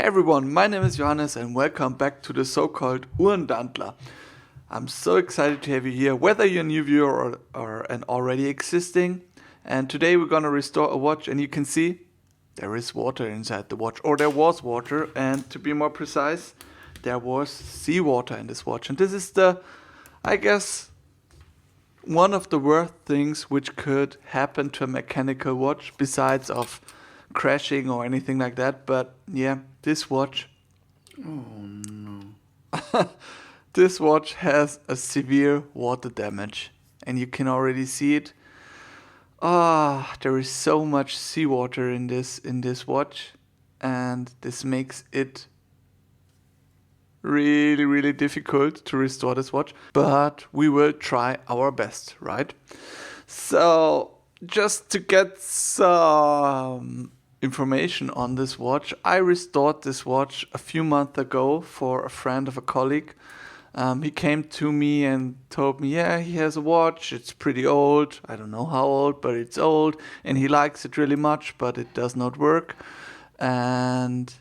Hey everyone, my name is Johannes and welcome back to the so-called Uhrendantler. I'm so excited to have you here, whether you're a new viewer or an already existing. And today we're gonna restore a watch, and you can see there is water inside the watch, or there was water, and to be more precise, there was seawater in this watch. And this is I guess, one of the worst things which could happen to a mechanical watch, besides of crashing or anything like that. But yeah, this watch, Oh no. this watch has a severe water damage, and you can already see it. There is so much seawater in this watch, and this makes it really difficult to restore this watch. But we will try our best, right? So just to get some information on this watch, I restored this watch a few months ago for a friend of a colleague. He came to me and told me, yeah, he has a watch. It's pretty old. I don't know how old, but it's old. And he likes it really much, but it does not work. And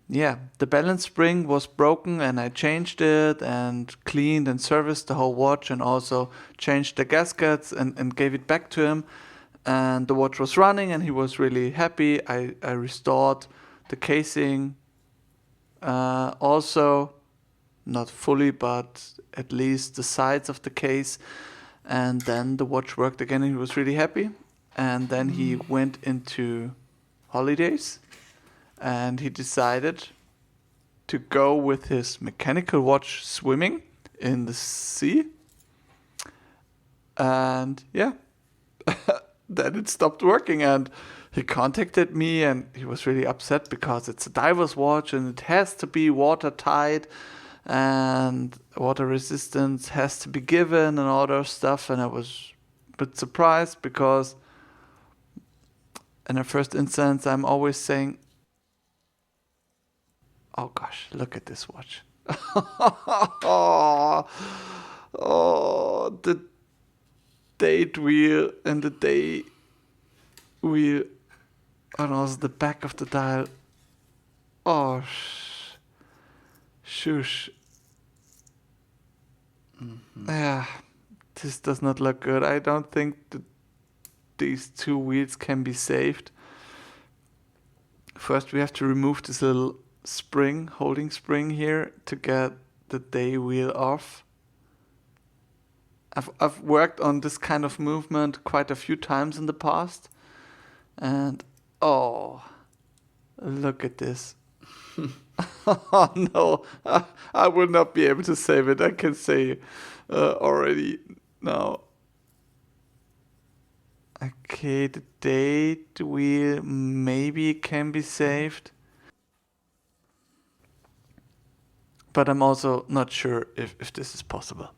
yeah, the balance spring was broken, and I changed it and cleaned and serviced the whole watch, and also changed the gaskets and gave it back to him. And the watch was running and he was really happy. I restored the casing, also not fully, but at least the sides of the case. And then the watch worked again and he was really happy. And then he went into holidays and he decided to go with his mechanical watch swimming in the sea. And yeah, then it stopped working, and he contacted me and he was really upset because it's a diver's watch and it has to be watertight and water resistance has to be given and all those stuff. And I was a bit surprised because in the first instance I'm always saying, oh gosh, look at this watch. The date wheel and the day wheel, and also the back of the dial. Oh, shush. Yeah, this does not look good. I don't think that these two wheels can be saved. First, we have to remove this little spring, holding spring here, to get the day wheel off. I've worked on this kind of movement quite a few times in the past, and oh, look at this. Oh no, I will not be able to save it. I can say already now. Okay, the date wheel maybe can be saved, but I'm also not sure if this is possible.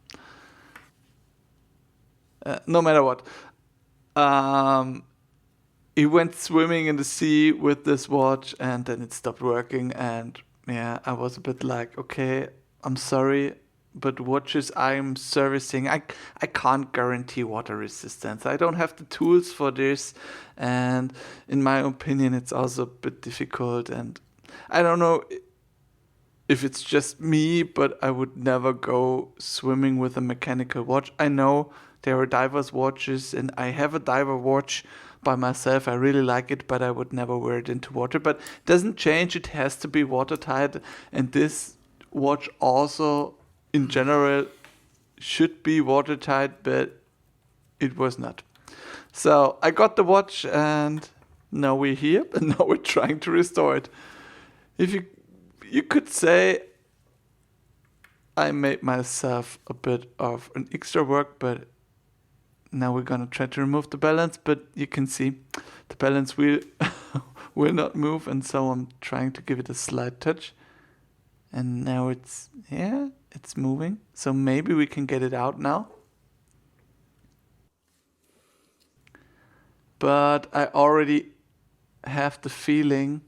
No matter what, he went swimming in the sea with this watch, and then it stopped working. And yeah, I was a bit like, okay, I'm sorry, but watches I'm servicing, I can't guarantee water resistance. I don't have the tools for this, and in my opinion, it's also a bit difficult. And I don't know if it's just me, but I would never go swimming with a mechanical watch. I know there are divers watches, and I have a diver watch by myself. I really like it, but I would never wear it into water. But it doesn't change. It has to be watertight, and this watch also, in general, should be watertight, but it was not. So I got the watch, and now we're here, and now we're trying to restore it. If you could say I made myself a bit of an extra work, but now we're gonna try to remove the balance. But you can see the balance wheel will not move, and so I'm trying to give it a slight touch. And now it's moving. So maybe we can get it out now. But I already have the feeling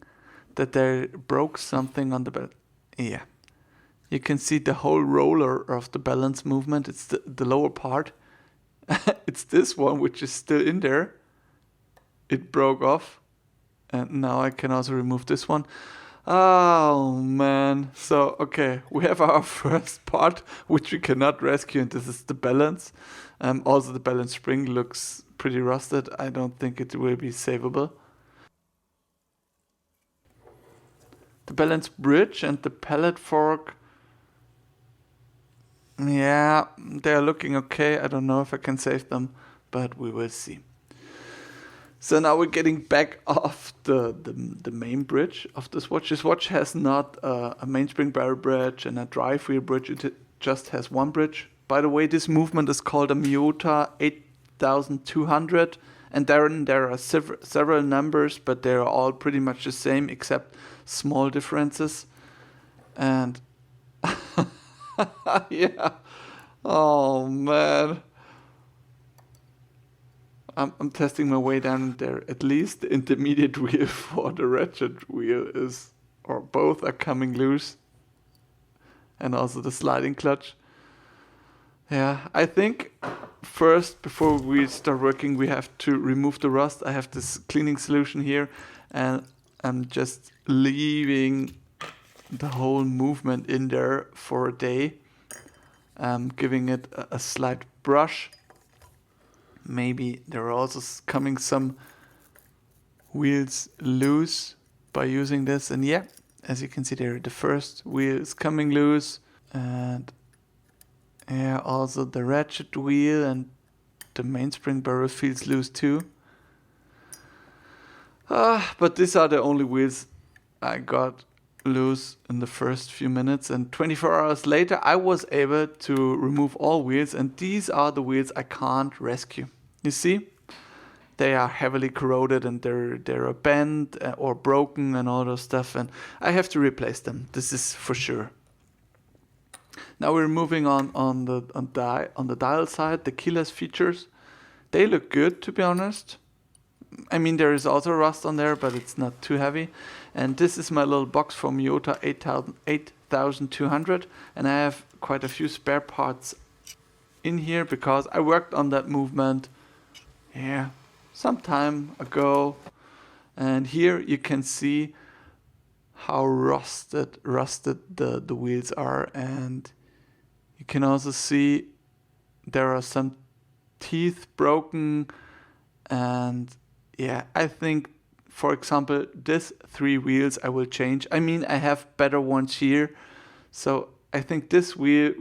that they broke something on the belt. Yeah. You can see the whole roller of the balance movement. It's the lower part. It's this one which is still in there. It broke off. And now I can also remove this one. Oh man. So okay, we have our first part which we cannot rescue, and this is the balance. Also the balance spring looks pretty rusted. I don't think it will be savable. The balance bridge and the pallet fork, yeah, they are looking okay. I don't know if I can save them, but we will see. So now we're getting back off the main bridge of this watch. This watch has not a mainspring barrel bridge and a drive wheel bridge. It just has one bridge. By the way, this movement is called a Miyota 8200. And therein there are several numbers, but they are all pretty much the same except small differences. And yeah, oh man. I'm testing my way down there. At least the intermediate wheel for the ratchet wheel is, or both are coming loose. And also the sliding clutch. Yeah, I think first, before we start working, we have to remove the rust. I have this cleaning solution here, and I'm just leaving the whole movement in there for a day. Giving it a slight brush. Maybe there are also coming some wheels loose by using this. And yeah, as you can see there, the first wheel is coming loose. And yeah, also the ratchet wheel and the mainspring barrel feels loose too. But these are the only wheels I got loose in the first few minutes, and 24 hours later I was able to remove all wheels, and these are the wheels I can't rescue. You see, they are heavily corroded and they're bent or broken and all those stuff, and I have to replace them. This is for sure. Now we're moving on the dial side, the keyless features. They look good, to be honest. I mean, there is also rust on there, but it's not too heavy. And this is my little box from Miyota 8200, and I have quite a few spare parts in here because I worked on that movement, yeah, some time ago. And here you can see how rusted the wheels are, and you can also see there are some teeth broken. And yeah, I think, for example, this 3 wheels I will change. I mean, I have better ones here, so I think this wheel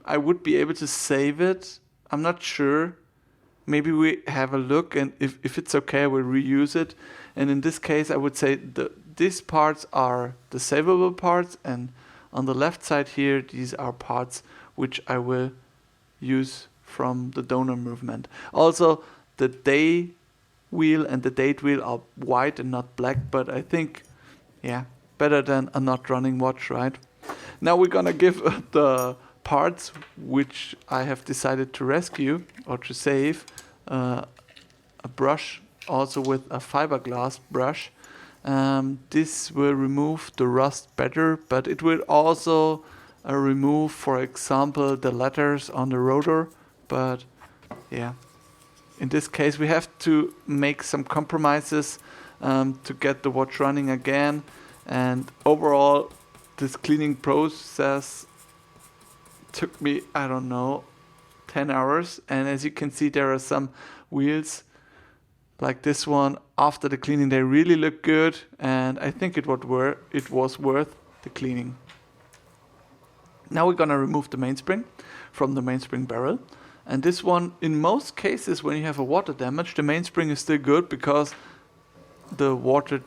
I would be able to save it. I'm not sure. Maybe we have a look, and if it's okay, we'll reuse it. And in this case, I would say these parts are the savable parts, and on the left side here, these are parts which I will use from the donor movement. Also, the day wheel and the date wheel are white and not black, but I think, yeah, better than a not running watch, right? Now we're gonna give the parts which I have decided to rescue or to save a brush, also with a fiberglass brush. This will remove the rust better, but it will also remove, for example, the letters on the rotor. But yeah, in this case we have to make some compromises to get the watch running again. And overall, this cleaning process took me, I don't know, 10 hours. And as you can see, there are some wheels like this one. After the cleaning, they really look good, and I think it was worth the cleaning. Now we're gonna remove the mainspring from the mainspring barrel. And this one, in most cases, when you have a water damage, the mainspring is still good because the water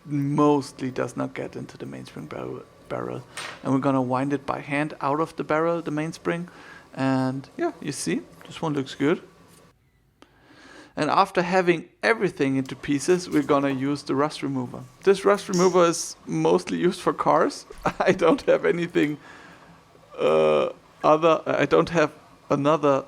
mostly does not get into the mainspring barrel. And we're gonna wind it by hand out of the barrel, the mainspring. And yeah, you see, this one looks good. And after having everything into pieces, we're gonna use the rust remover. This rust remover is mostly used for cars. I don't have anything I don't have another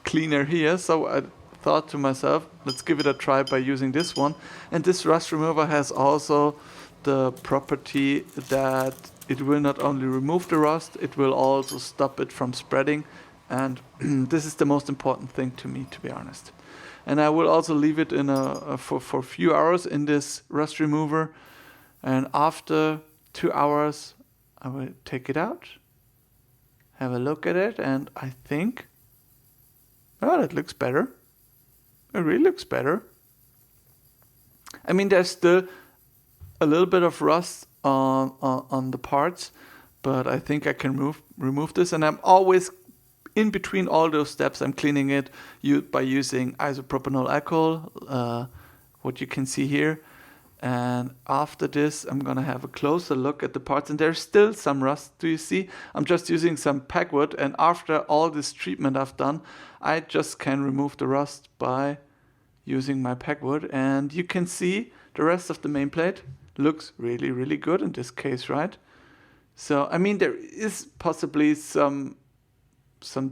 cleaner here, so I thought to myself, let's give it a try by using this one. And this rust remover has also the property that it will not only remove the rust, it will also stop it from spreading. And this is the most important thing to me, to be honest. And I will also leave it in for a few hours in this rust remover. And after 2 hours, I will take it out, have a look at it, and I think, oh, that looks better. It really looks better. I mean, there's still a little bit of rust on the parts, but I think I can remove this. And I'm always, in between all those steps, I'm cleaning it by using isopropanol alcohol, what you can see here. And after this, I'm gonna have a closer look at the parts, and there's still some rust. Do you see? I'm just using some pegwood, and after all this treatment I've done, I just can remove the rust by using my pegwood. And you can see the rest of the main plate looks really, really good in this case, right? So, I mean, there is possibly some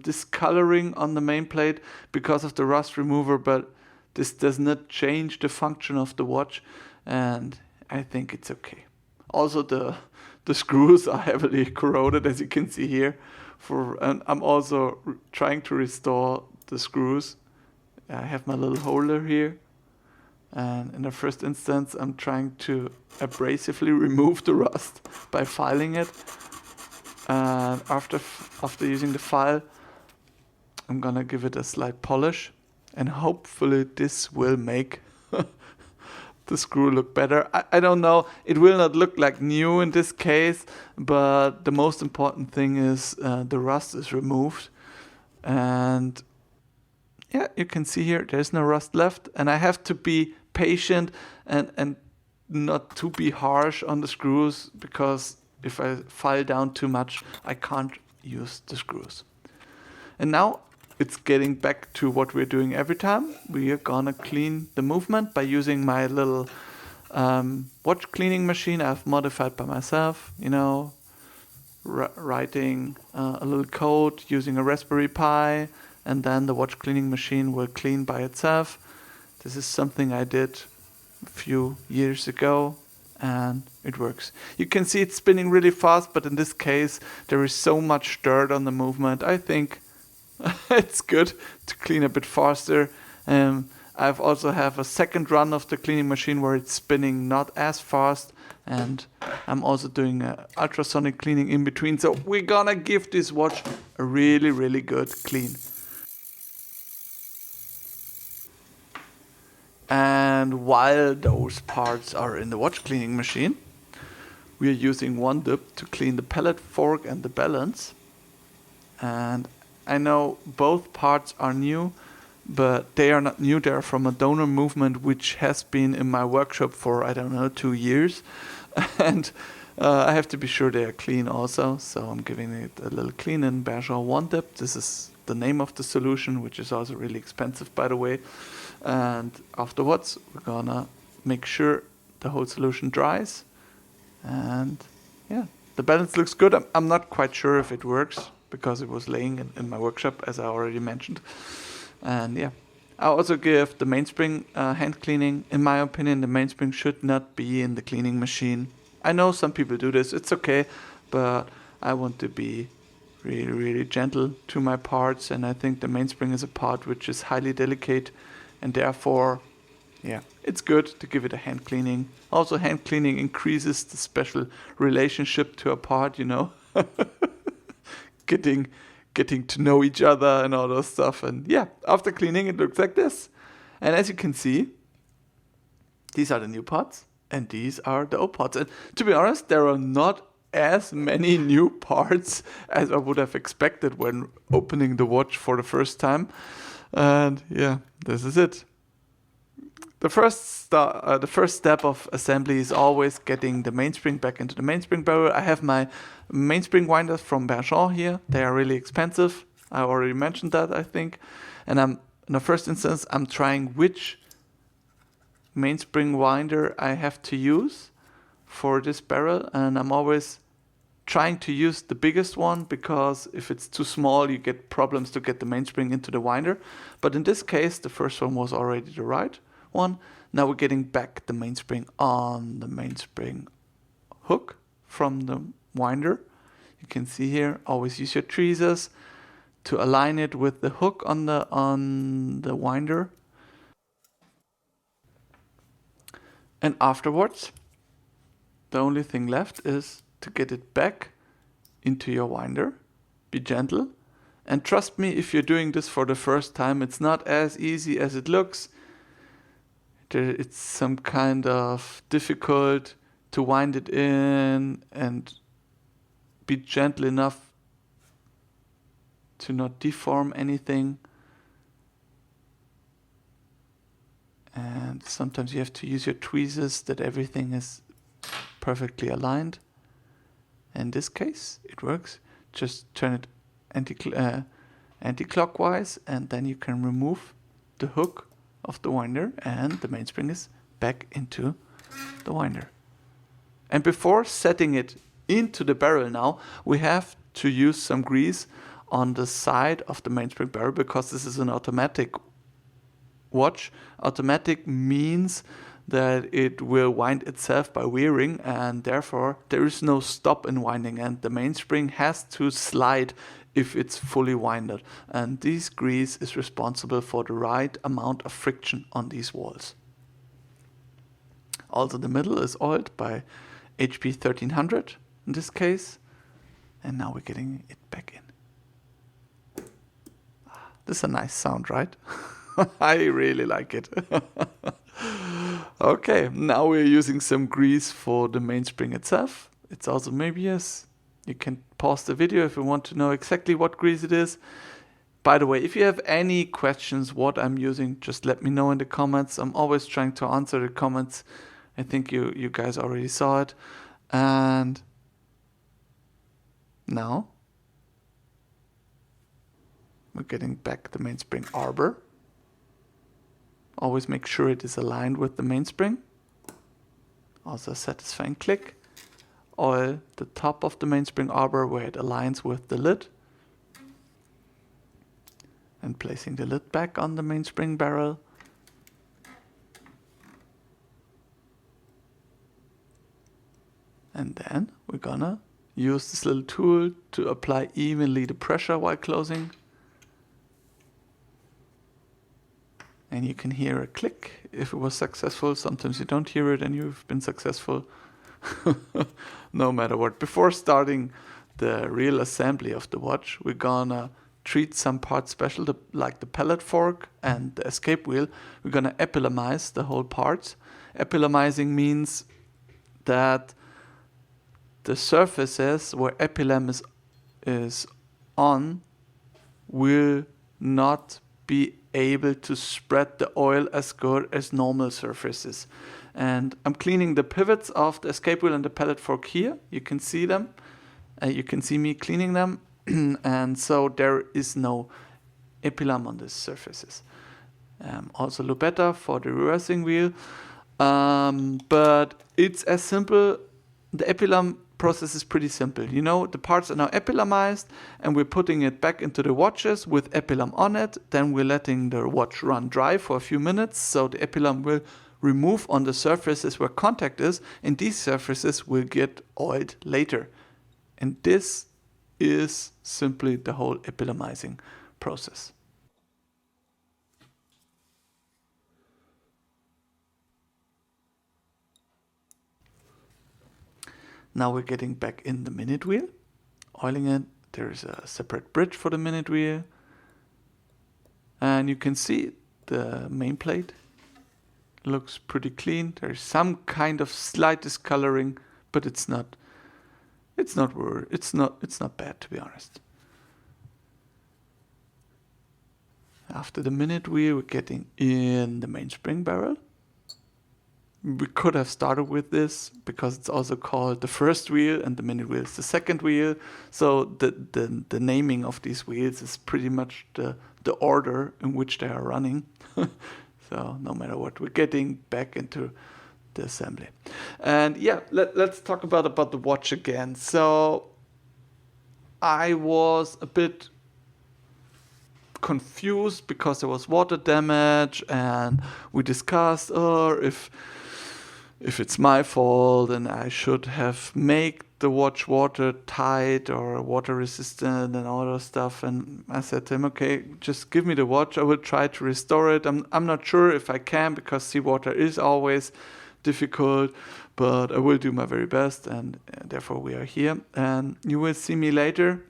discoloring on the main plate because of the rust remover, but this does not change the function of the watch, and I think it's okay. Also, the screws are heavily corroded, as you can see here. And I'm also trying to restore the screws. I have my little holder here, and in the first instance, I'm trying to abrasively remove the rust by filing it. And after using the file, I'm gonna give it a slight polish, and hopefully this will make the screw look better. I don't know, it will not look like new in this case, but the most important thing is the rust is removed. And yeah, you can see here there's no rust left, and I have to be patient and not to be harsh on the screws, because if I file down too much, I can't use the screws. And now it's getting back to what we're doing every time. We are gonna clean the movement by using my little watch cleaning machine I've modified by myself, you know, writing a little code using a Raspberry Pi, and then the watch cleaning machine will clean by itself. This is something I did a few years ago, and it works. You can see it's spinning really fast, but in this case there is so much dirt on the movement. I think it's good to clean a bit faster. I've also have a second run of the cleaning machine where it's spinning not as fast, and I'm also doing ultrasonic cleaning in between. So we're gonna give this watch a really, really good clean. And while those parts are in the watch cleaning machine, we are using one dip to clean the pallet fork and the balance. And I know both parts are new, but they are not new. They are from a donor movement which has been in my workshop for, I don't know, 2 years. And I have to be sure they are clean also. So I'm giving it a little clean in Bergeron One Dip. This is the name of the solution, which is also really expensive, by the way. And afterwards, we're gonna make sure the whole solution dries. And yeah, the balance looks good. I'm not quite sure if it works, because it was laying in my workshop, as I already mentioned. And yeah, I also give the mainspring hand cleaning. In my opinion, the mainspring should not be in the cleaning machine. I know some people do this, it's okay, but I want to be really, really gentle to my parts, and I think the mainspring is a part which is highly delicate, and therefore, yeah, it's good to give it a hand cleaning. Also, hand cleaning increases the special relationship to a part, you know. Getting to know each other and all those stuff. And yeah, after cleaning it looks like this. And as you can see, these are the new parts and these are the old parts. And to be honest, there are not as many new parts as I would have expected when opening the watch for the first time. And yeah, this is it. The first step of assembly is always getting the mainspring back into the mainspring barrel. I have my mainspring winders from Bergeron here. They are really expensive. I already mentioned that, I think. And in the first instance, I'm trying which mainspring winder I have to use for this barrel. And I'm always trying to use the biggest one, because if it's too small, you get problems to get the mainspring into the winder. But in this case, the first one was already the right one. Now we're getting back the mainspring on the mainspring hook from the winder. You can see here, always use your tweezers to align it with the hook on the winder. And afterwards, the only thing left is to get it back into your winder. Be gentle. And trust me, if you're doing this for the first time, it's not as easy as it looks. It's some kind of difficult to wind it in and be gentle enough to not deform anything. And sometimes you have to use your tweezers that everything is perfectly aligned. In this case, it works. Just turn it anti-clockwise, and then you can remove the hook of the winder, and the mainspring is back into the winder. And before setting it into the barrel now, we have to use some grease on the side of the mainspring barrel, because this is an automatic watch. Automatic means that it will wind itself by wearing, and therefore there is no stop in winding, and the mainspring has to slide if it's fully winded. And this grease is responsible for the right amount of friction on these walls. Also, the middle is oiled by HP 1300 in this case. And now we're getting it back in. This is a nice sound, right? I really like it. Okay, now we're using some grease for the mainspring itself. It's also Möbius. You can pause the video if you want to know exactly what grease it is. By the way, if you have any questions what I'm using, just let me know in the comments. I'm always trying to answer the comments. I think you guys already saw it. And now we're getting back the mainspring arbor. Always make sure it is aligned with the mainspring. Also a satisfying click. Oil the top of the mainspring arbor where it aligns with the lid. And placing the lid back on the mainspring barrel. And then we're gonna use this little tool to apply evenly the pressure while closing. And you can hear a click if it was successful. Sometimes you don't hear it and you've been successful. No matter what. Before starting the real assembly of the watch, we're gonna treat some parts special, like the pallet fork and the escape wheel. We're gonna epilamize the whole part. Epilamizing means that the surfaces where epilam is on will not be able to spread the oil as good as normal surfaces. And I'm cleaning the pivots of the escape wheel and the pallet fork here. You can see them. You can see me cleaning them. And so there is no epilam on these surfaces. Also Lubetta for the reversing wheel. But it's as simple. The epilam process is pretty simple. You know, the parts are now epilamized and we're putting it back into the watches with epilam on it. Then we're letting the watch run dry for a few minutes. So the epilam will remove on the surfaces where contact is, and these surfaces will get oiled later. And this is simply the whole epilamizing process. Now we're getting back in the minute wheel, oiling it. There's a separate bridge for the minute wheel. And you can see the main plate looks pretty clean. There's some kind of slight discoloring, but it's not bad, to be honest. After the minute wheel, we're getting in the mainspring barrel. We could have started with this because it's also called the first wheel and the minute wheel is the second wheel. So the naming of these wheels is pretty much the order in which they are running. So no matter what, we're getting back into the assembly. And yeah, let's talk about the watch again. So I was a bit confused because there was water damage, and we discussed, if it's my fault and I should have made the watch watertight or water resistant and all that stuff. And I said to him, okay, just give me the watch. I will try to restore it. I'm not sure if I can, because seawater is always difficult, but I will do my very best, and therefore we are here. And you will see me later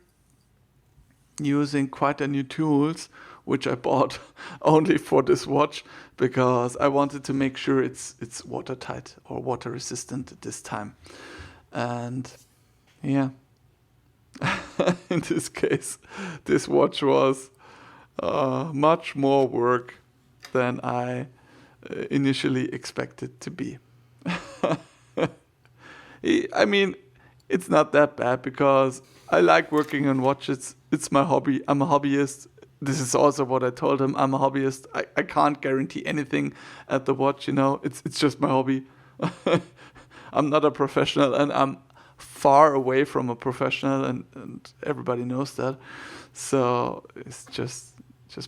using quite a new tools, which I bought only for this watch because I wanted to make sure it's watertight or water resistant this time. And yeah, in this case, this watch was much more work than I initially expected to be. I mean, it's not that bad because I like working on watches. It's my hobby. I'm a hobbyist. This is also what I told him. I'm a hobbyist. I can't guarantee anything at the watch, you know. It's just my hobby. I'm not a professional, and I'm far away from a professional, and everybody knows that. So it's just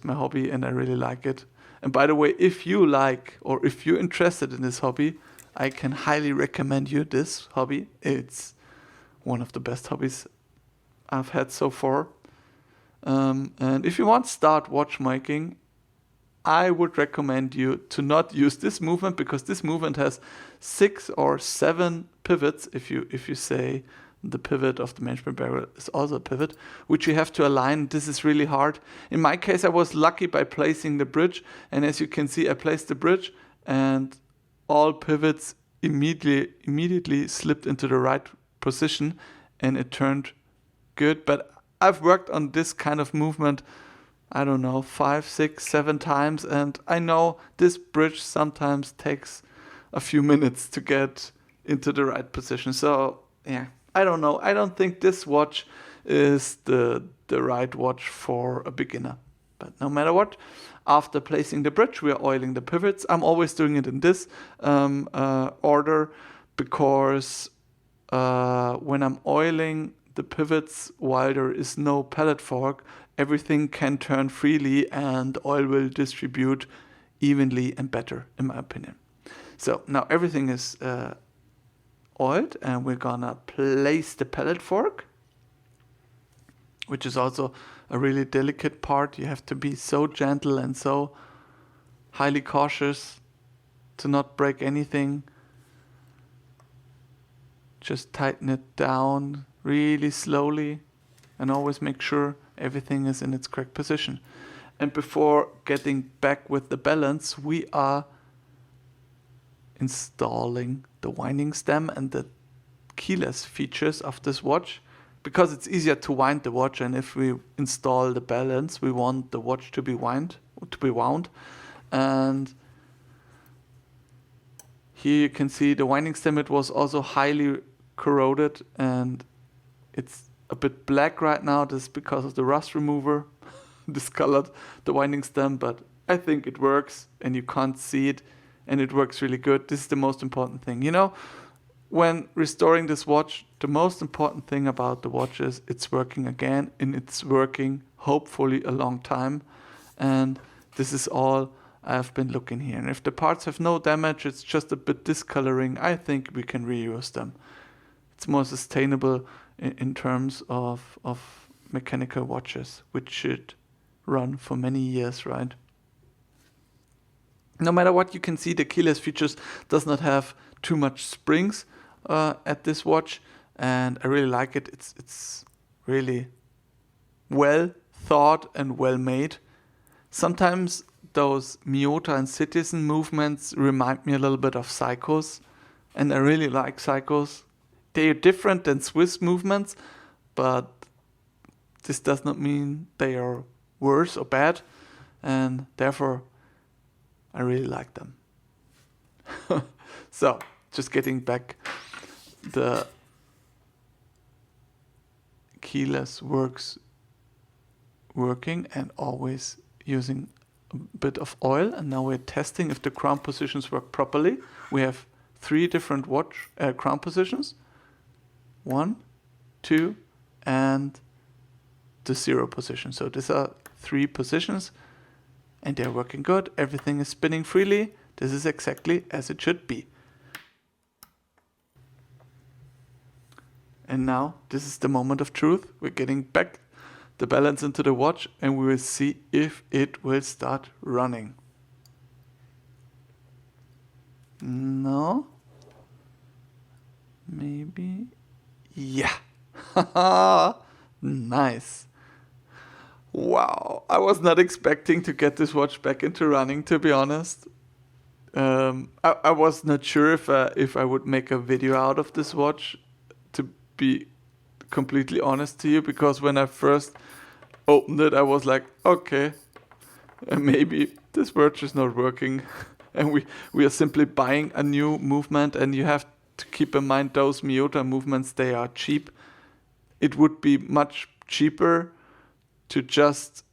my hobby, and I really like it. And by the way, if you like or if you're interested in this hobby, I can highly recommend you this hobby. It's one of the best hobbies I've had so far. And if you want to start watchmaking, I would recommend you to not use this movement because this movement has 6 or 7 pivots. If you say the pivot of the management barrel is also a pivot, which you have to align. This is really hard. In my case, I was lucky by placing the bridge, and as you can see, I placed the bridge, and all pivots immediately slipped into the right position, and it turned good. But I've worked on this kind of movement, I don't know, 5, 6, 7 times, and I know this bridge sometimes takes a few minutes to get into the right position. So yeah, I don't know. I don't think this watch is the right watch for a beginner. But no matter what, after placing the bridge, we are oiling the pivots. I'm always doing it in this order because when I'm oiling the pivots while there is no pellet fork, everything can turn freely and oil will distribute evenly and better, in my opinion. So now everything is oiled, and we're gonna place the pellet fork, which is also a really delicate part. You have to be so gentle and so highly cautious to not break anything. Just tighten it down really slowly and always make sure everything is in its correct position. And before getting back with the balance, we are installing the winding stem and the keyless features of this watch, because it's easier to wind the watch, and if we install the balance, we want the watch to be wound. And here you can see the winding stem. It was also highly corroded, and it's a bit black right now. This is because of the rust remover discolored the winding stem, but I think it works, and you can't see it, and it works really good. This is the most important thing. You know, when restoring this watch, the most important thing about the watch is it's working again, and it's working hopefully a long time. And this is all I've been looking here. And if the parts have no damage, it's just a bit discoloring, I think we can reuse them. It's more sustainable in terms of mechanical watches, which should run for many years, right? No matter what, you can see the keyless features does not have too much springs at this watch, and I really like it. It's really well thought and well made. Sometimes those Miyota and Citizen movements remind me a little bit of Seikos, and I really like Seikos. They are different than Swiss movements, but this does not mean they are worse or bad, and therefore I really like them. So, just getting back, the keyless working and always using a bit of oil, and now we're testing if the crown positions work properly. We have 3 different watch crown positions. 1, 2, and the 0 position. So these are 3 positions, and they're working good. Everything is spinning freely. This is exactly as it should be. And now this is the moment of truth. We're getting back the balance into the watch, and we will see if it will start running. No, Maybe. Yeah. Nice. Wow. I was not expecting to get this watch back into running, to be honest. I was not sure if I would make a video out of this watch, to be completely honest to you, because when I first opened it, I was like, okay, maybe this watch is not working. And we are simply buying a new movement, and you have to keep in mind those Miyota movements, they are cheap. It would be much cheaper to just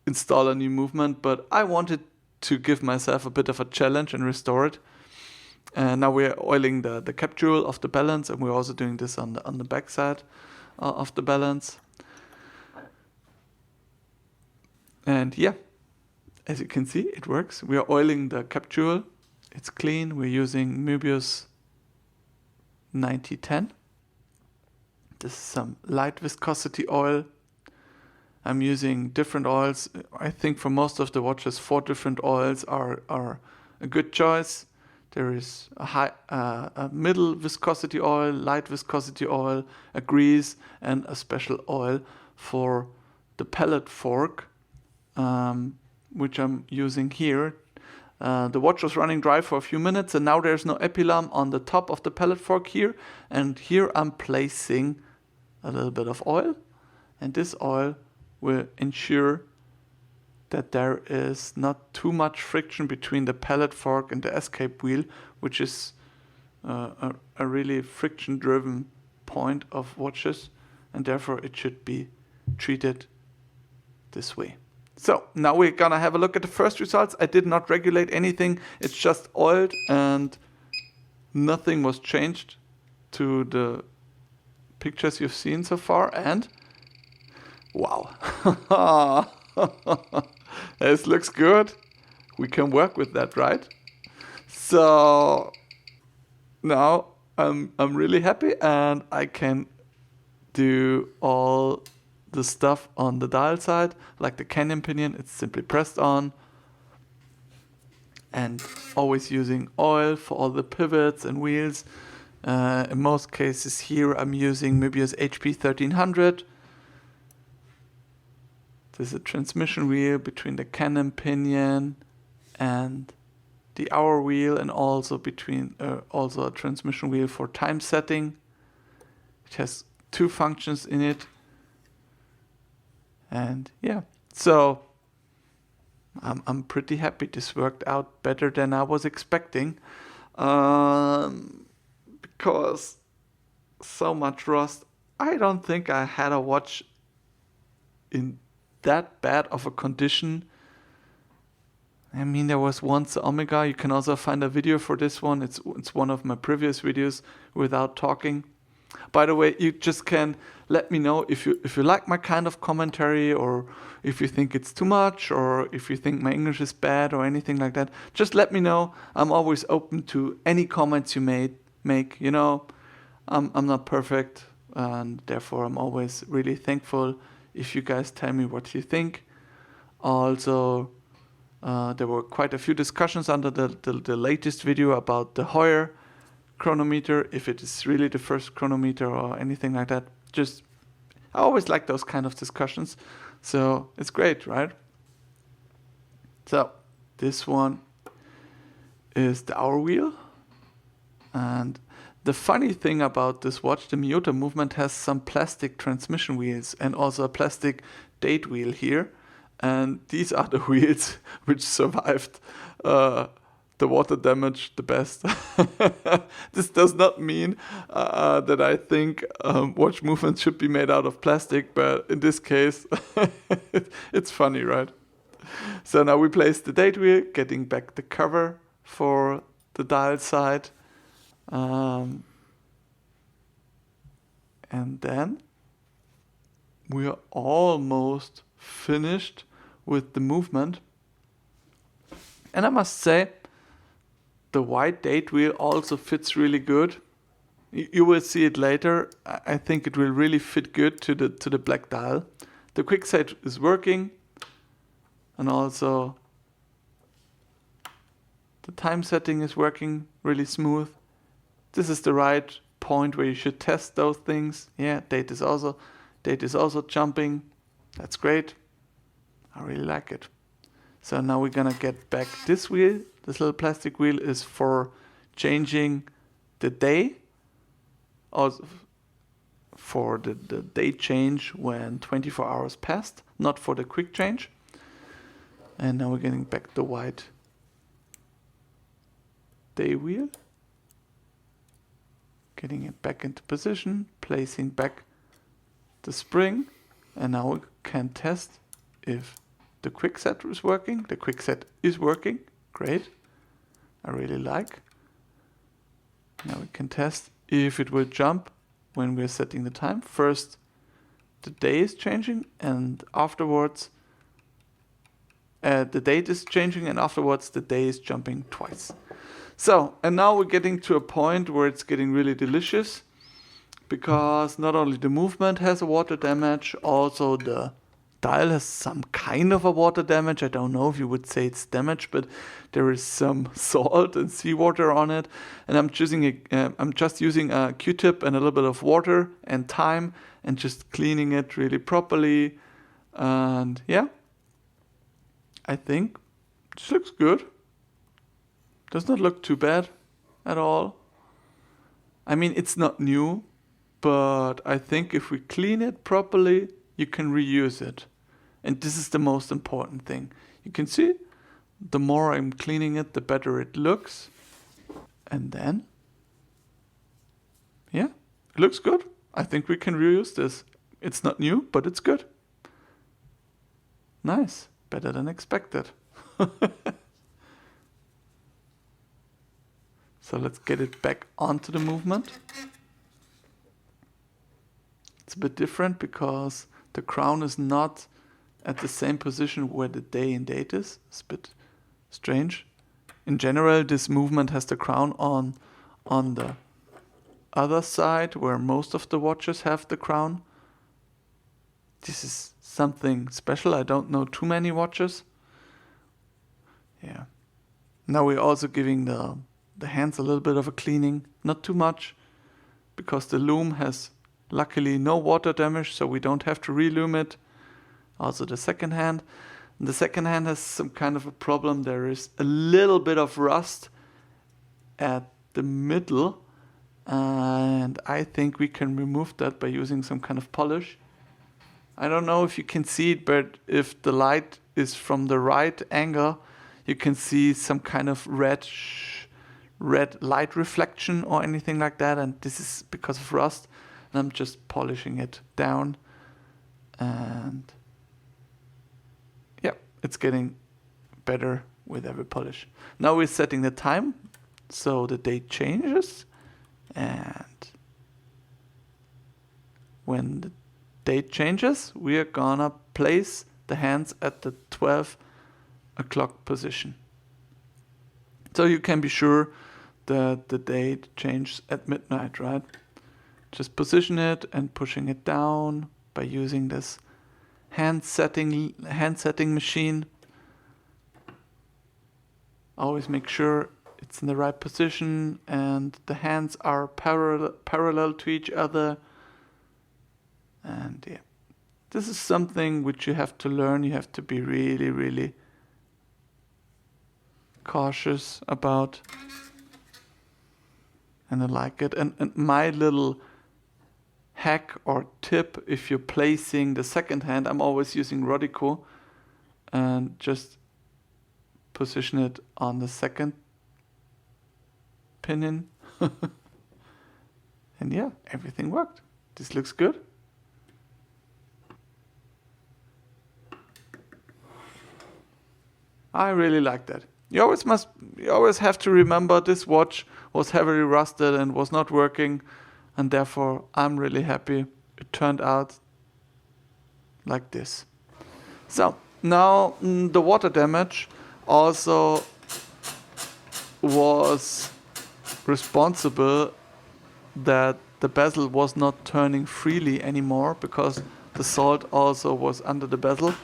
install a new movement, but I wanted to give myself a bit of a challenge and restore it. And now we're oiling the cap jewel of the balance, and we're also doing this on the back side of the balance. And yeah, as you can see, it works. We are oiling the cap jewel. It's clean. We're using Möbius 9010. This is some light viscosity oil. I'm using different oils. I think for most of the watches, 4 different oils are a good choice. There is a middle viscosity oil, light viscosity oil, a grease, and a special oil for the pellet fork, which I'm using here. The watch was running dry for a few minutes, and now there's no epilam on the top of the pellet fork here. And here I'm placing a little bit of oil, and this oil will ensure that there is not too much friction between the pellet fork and the escape wheel, which is a really friction-driven point of watches, and therefore it should be treated this way. So now we're gonna have a look at the first results. I did not regulate anything. It's just oiled, and nothing was changed to the pictures you've seen so far. And wow. This looks good. We can work with that, right? So now I'm really happy, and I can do all the stuff on the dial side, like the canyon pinion. It's simply pressed on, and always using oil for all the pivots and wheels. In most cases here I'm using Möbius HP 1300. There's a transmission wheel between the cannon pinion and the hour wheel, and also between also a transmission wheel for time setting. It has 2 functions in it, and yeah, so I'm pretty happy. This worked out better than I was expecting, because so much rust. I don't think I had a watch in that bad of a condition. I mean, there was once Omega. You can also find a video for this one. It's one of my previous videos without talking. By the way, you just can let me know if you like my kind of commentary, or if you think it's too much, or if you think my English is bad or anything like that. Just let me know. I'm always open to any comments you make. You know, I'm not perfect, and therefore I'm always really thankful if you guys tell me what you think. Also, there were quite a few discussions under the latest video about the Heuer chronometer, if it is really the first chronometer or anything like that. Just, I always like those kind of discussions, so it's great, right? So this one is the hour wheel, and the funny thing about this watch, the Miyota movement has some plastic transmission wheels and also a plastic date wheel here, and these are the wheels which survived the water damage the best. This does not mean that I think watch movements should be made out of plastic, but in this case, it's funny, right? So now we place the date wheel, getting back the cover for the dial side. And then we are almost finished with the movement. And I must say, the white date wheel also fits really good. You will see it later. I think it will really fit good to the black dial. The quick set is working, and also the time setting is working really smooth. This is the right point where you should test those things. Yeah, date is also jumping. That's great. I really like it. So now we're gonna get back this wheel. This little plastic wheel is for changing the day, or for the day change when 24 hours passed, not for the quick change. And now we're getting back the white day wheel. Getting it back into position, placing back the spring, and now we can test if the quick set is working. The quick set is working. Great. I really like. Now we can test if it will jump when we're setting the time. First, the day is changing, and afterwards, the date is changing, and afterwards the day is jumping twice. So, and now we're getting to a point where it's getting really delicious, because not only the movement has a water damage, also the dial has some kind of a water damage. I don't know if you would say it's damage, but there is some salt and seawater on it. And I'm just using a Q-tip and a little bit of water and time and just cleaning it really properly. And yeah, I think this looks good. Does not look too bad at all. I mean, it's not new, but I think if we clean it properly, you can reuse it. And this is the most important thing. You can see, the more I'm cleaning it, the better it looks. And then, yeah, it looks good. I think we can reuse this. It's not new, but it's good. Nice. Better than expected. So let's get it back onto the movement. It's a bit different because the crown is not at the same position where the day and date is. It's a bit strange. In general, this movement has the crown on the other side where most of the watches have the crown. This is something special. I don't know too many watches. Yeah. Now we're also giving the hands a little bit of a cleaning. Not too much, because the loom has luckily no water damage, so we don't have to reloom it. Also the second hand. And the second hand has some kind of a problem. There is a little bit of rust at the middle, and I think we can remove that by using some kind of polish. I don't know if you can see it, but if the light is from the right angle, you can see some kind of red light reflection or anything like that, and this is because of rust. And I'm just polishing it down, and yeah, it's getting better with every polish. Now we're setting the time, so the date changes, and when the date changes, we are gonna place the hands at the 12 o'clock position. So you can be sure that the date changes at midnight, right? Just position it and pushing it down by using this hand setting machine. Always make sure it's in the right position and the hands are parallel to each other. And yeah, this is something which you have to learn. You have to be really, really cautious about. And I like it. And my little hack or tip, if you're placing the second hand, I'm always using Rodico, and just position it on the second pinion. And yeah, everything worked. This looks good. I really like that. You always have to remember this watch was heavily rusted and was not working, and therefore I'm really happy it turned out like this. So now the water damage also was responsible that the bezel was not turning freely anymore, because the salt also was under the bezel,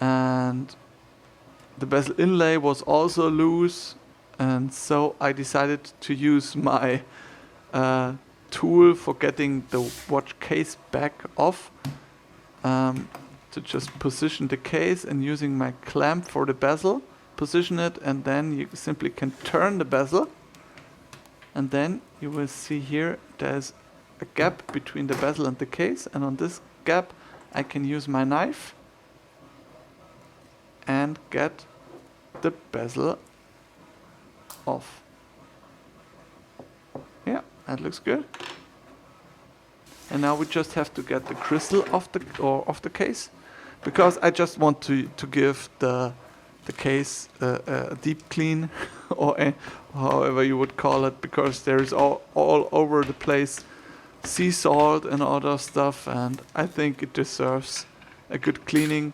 and the bezel inlay was also loose, and so I decided to use my tool for getting the watch case back off, to just position the case and using my clamp for the bezel, position it, and then you simply can turn the bezel, and then you will see here there's a gap between the bezel and the case, and on this gap I can use my knife and get the bezel off. Yeah, that looks good. And now we just have to get the crystal off the case, because I just want to give the case a deep clean, or however you would call it, because there is all over the place sea salt and other stuff, and I think it deserves a good cleaning.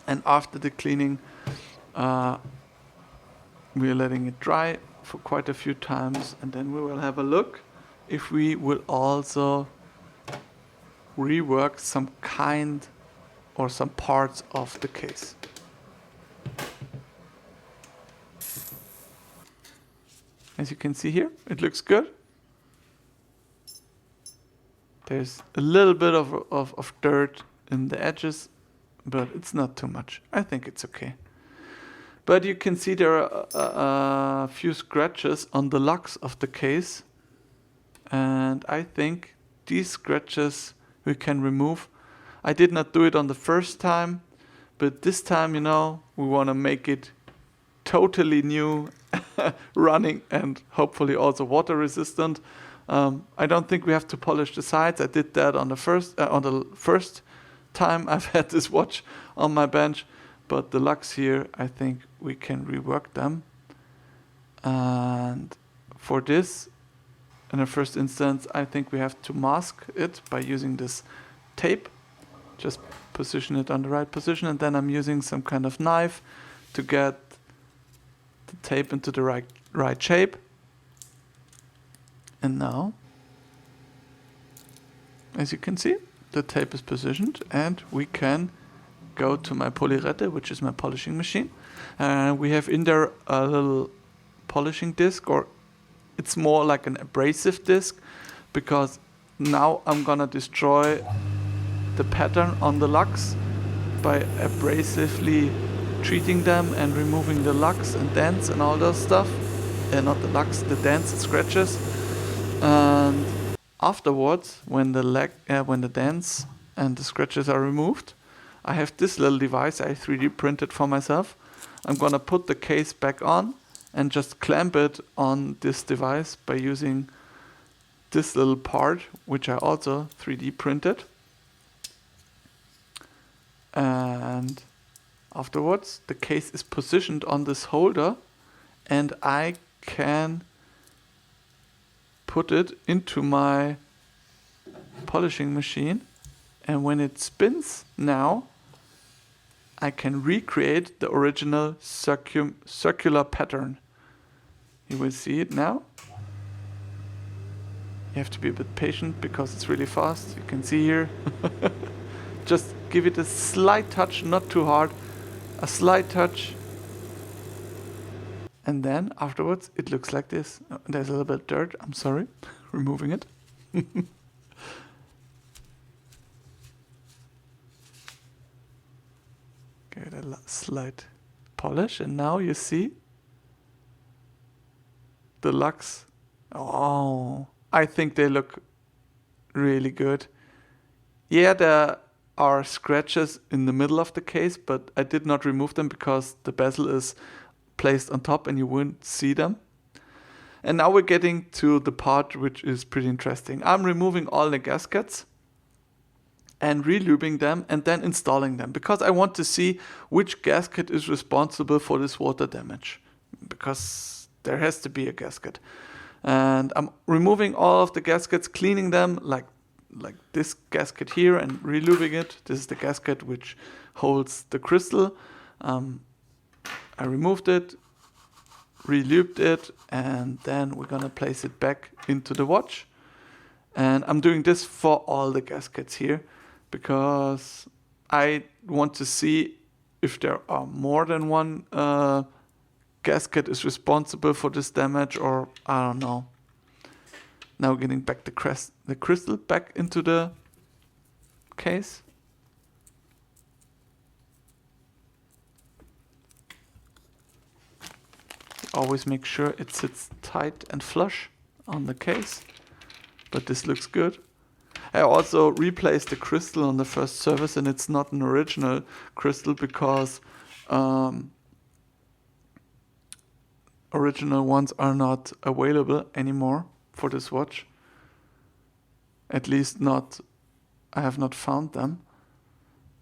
And after the cleaning, we are letting it dry for quite a few times, and then we will have a look if we will also rework some kind or some parts of the case. As you can see here, it looks good. There's a little bit of dirt in the edges, but it's not too much. I think it's okay. But you can see there are a few scratches on the locks of the case, and I think these scratches we can remove. I did not do it on the first time, but this time, you know, we want to make it totally new, running, and hopefully also water resistant. I don't think we have to polish the sides. I did that on the first time I've had this watch on my bench, but the locks here, I think we can rework them. And for this, in the first instance, I think we have to mask it by using this tape. Just position it on the right position, and then I'm using some kind of knife to get the tape into the right shape. And now, as you can see, the tape is positioned, and we can go to my Polirette, which is my polishing machine. And we have in there a little polishing disc, or it's more like an abrasive disc, because now I'm gonna destroy the pattern on the locks by abrasively treating them and removing the locks and dents and all those stuff. Not the locks, the dents and scratches. And afterwards, when the dents and the scratches are removed, I have this little device I 3D printed for myself. I'm gonna put the case back on and just clamp it on this device by using this little part, which I also 3D printed. And afterwards, the case is positioned on this holder, and I can put it into my polishing machine, and when it spins now, I can recreate the original circular pattern. You will see it now. You have to be a bit patient because it's really fast. You can see here. Just give it a slight touch, not too hard. A slight touch. And then afterwards it looks like this. There's a little bit of dirt. I'm sorry. Removing it. Give it a slight polish, and now you see the locks. Oh, I think they look really good. Yeah, there are scratches in the middle of the case, but I did not remove them because the bezel is placed on top and you wouldn't see them. And now we're getting to the part which is pretty interesting. I'm removing all the gaskets and relubing them and then installing them, because I want to see which gasket is responsible for this water damage, because there has to be a gasket. And I'm removing all of the gaskets, cleaning them like this gasket here, and relubing it. This is the gasket which holds the crystal. I removed it, relubed it, and then we're gonna place it back into the watch. And I'm doing this for all the gaskets here, because I want to see if there are more than one gasket is responsible for this damage, or I don't know. Now getting back the crystal back into the case. Always make sure it sits tight and flush on the case, but this looks good. I also replaced the crystal on the first service, and it's not an original crystal because original ones are not available anymore for this watch. At least not, I have not found them.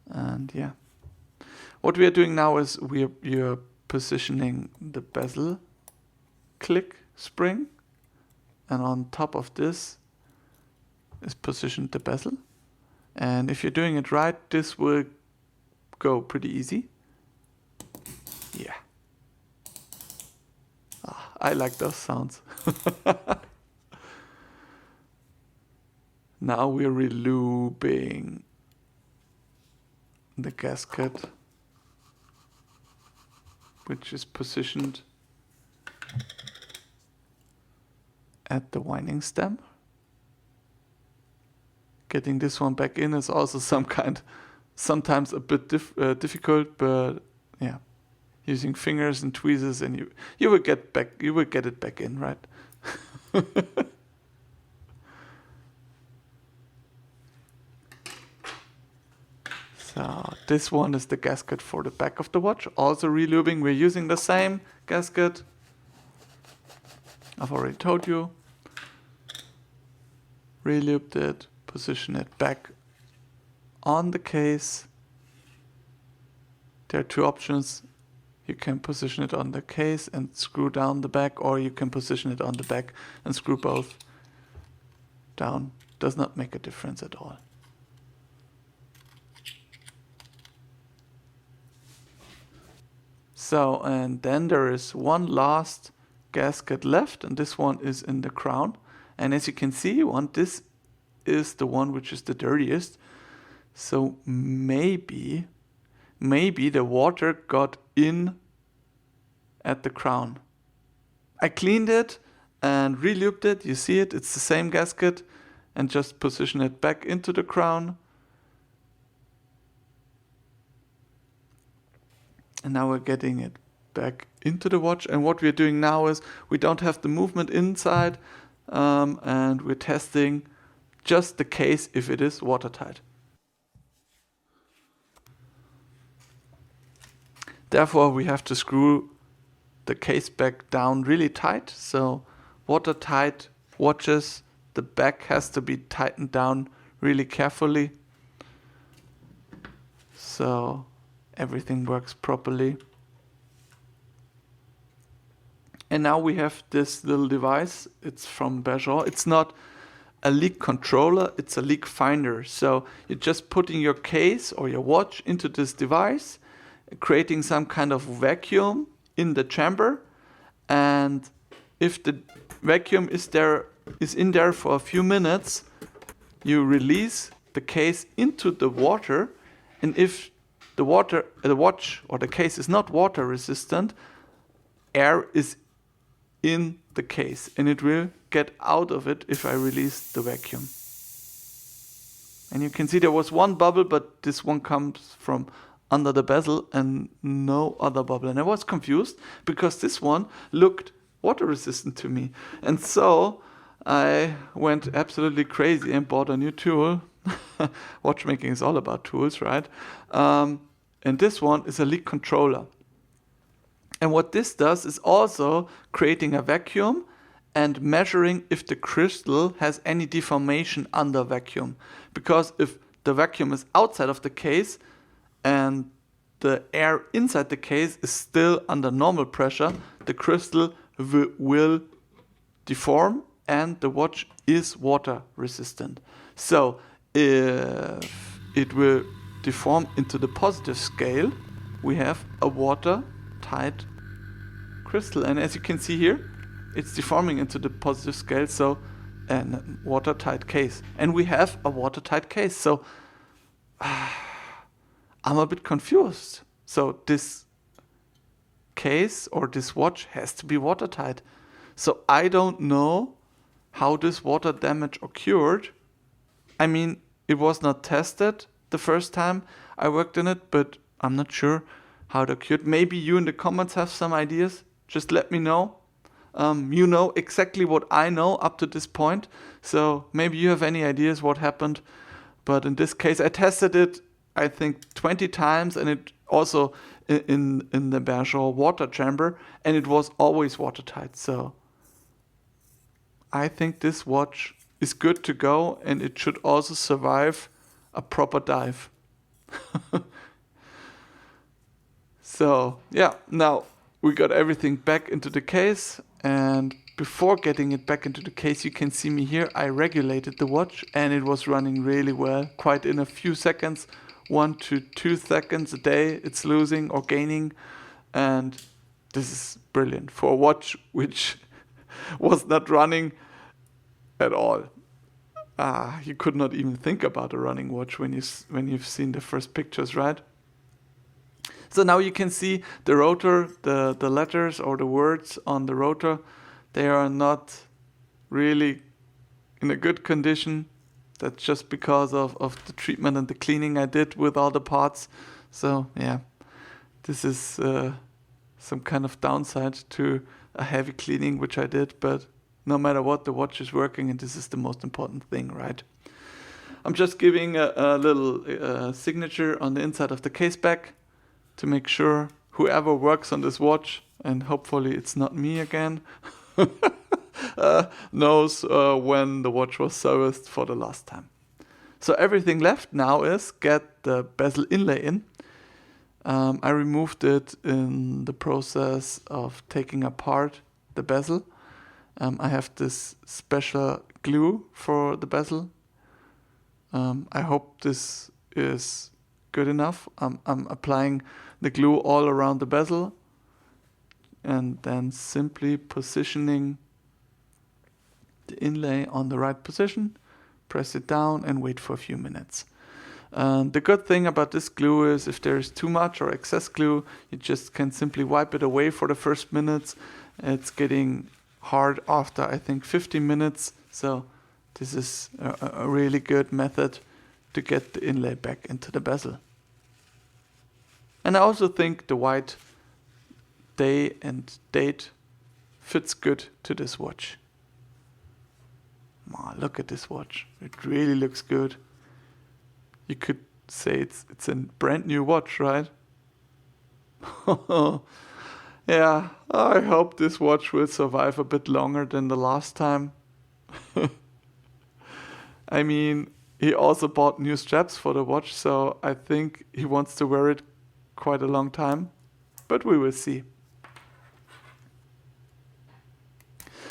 And yeah, what we are doing now is we are positioning the bezel click spring, and on top of this is positioned the bezel. And if you're doing it right, this will go pretty easy. Yeah. I like those sounds. Now we're relooping the gasket, which is positioned at the winding stem. Getting this one back in is also sometimes a bit difficult, but yeah, using fingers and tweezers, and you will get it back in, right? So this one is the gasket for the back of the watch. Also relooping, we're using the same gasket. I've already told you. Relooped it, position it back on the case. There are two options. You can position it on the case and screw down the back, or you can position it on the back and screw both down. Does not make a difference at all. So, and then there is one last gasket left, and this one is in the crown. And as you can see, this is the one which is the dirtiest. So maybe the water got in at the crown. I cleaned it and relooped it. You see it, it's the same gasket, and just position it back into the crown. And now we're getting it back into the watch. And what we're doing now is we don't have the movement inside, and we're testing just the case if it is watertight. Therefore, we have to screw the case back down really tight. So watertight watches, the back has to be tightened down really carefully, so everything works properly. And now we have this little device. It's from Bergeron. It's not a leak controller, it's a leak finder. So you're just putting your case or your watch into this device, creating some kind of vacuum in the chamber. And if the vacuum is in there for a few minutes, you release the case into the water. And if the watch or the case is not water resistant, air is in the case, and it will get out of it if I release the vacuum. And you can see there was one bubble, but this one comes from under the bezel and no other bubble. And I was confused because this one looked water resistant to me. And so I went absolutely crazy and bought a new tool. Watchmaking is all about tools, right? And this one is a leak controller. And what this does is also creating a vacuum and measuring if the crystal has any deformation under vacuum. Because if the vacuum is outside of the case and the air inside the case is still under normal pressure, the crystal will deform and the watch is water resistant. So if it will deform into the positive scale, we have a watertight crystal. And as you can see here, it's deforming into the positive scale, so a watertight case. And we have a watertight case. So I'm a bit confused. So this case or this watch has to be watertight. So I don't know how this water damage occurred. I mean, it was not tested the first time I worked in it, but I'm not sure how it occurred. Maybe you in the comments have some ideas. Just let me know. You know exactly what I know up to this point. So maybe you have any ideas what happened. But in this case, I tested it, I think, 20 times, and it also in the Bergeron water chamber, and it was always watertight. So I think this watch is good to go, and it should also survive a proper dive. So yeah, now we got everything back into the case, and before getting it back into the case, you can see me here. I regulated the watch and it was running really well, quite in a few seconds, 1 to 2 seconds a day it's losing or gaining, and this is brilliant for a watch which was not running at all. You could not even think about a running watch when you've seen the first pictures, right? So now you can see the rotor, the letters or the words on the rotor, they are not really in a good condition. That's just because of the treatment and the cleaning I did with all the parts. So yeah, this is some kind of downside to a heavy cleaning which I did, but no matter what, the watch is working, and this is the most important thing, right? I'm just giving a little signature on the inside of the case back to make sure whoever works on this watch, and hopefully it's not me again, knows when the watch was serviced for the last time. So everything left now is get the bezel inlay in. I removed it in the process of taking apart the bezel. I have this special glue for the bezel. I hope this is good enough. I'm applying the glue all around the bezel and then simply positioning the inlay on the right position, press it down and wait for a few minutes. The good thing about this glue is if there is too much or excess glue, you just can simply wipe it away for the first minutes. It's getting hard after, I think, 15 minutes. So this is a really good method to get the inlay back into the bezel. And I also think the white day and date fits good to this watch. Oh, look at this watch. It really looks good. You could say it's a brand new watch, right? Yeah, I hope this watch will survive a bit longer than the last time. I mean, he also bought new straps for the watch, so I think he wants to wear it quite a long time, but we will see.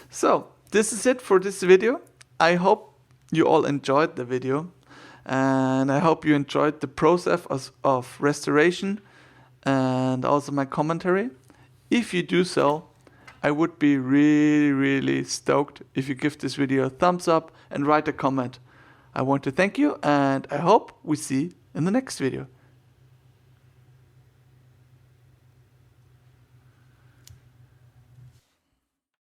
So this is it for this video. I hope you all enjoyed the video, and I hope you enjoyed the process of restoration and also my commentary. If you do so, I would be really stoked if you give this video a thumbs up and write a comment. I want to thank you, and I hope we see you in the next video.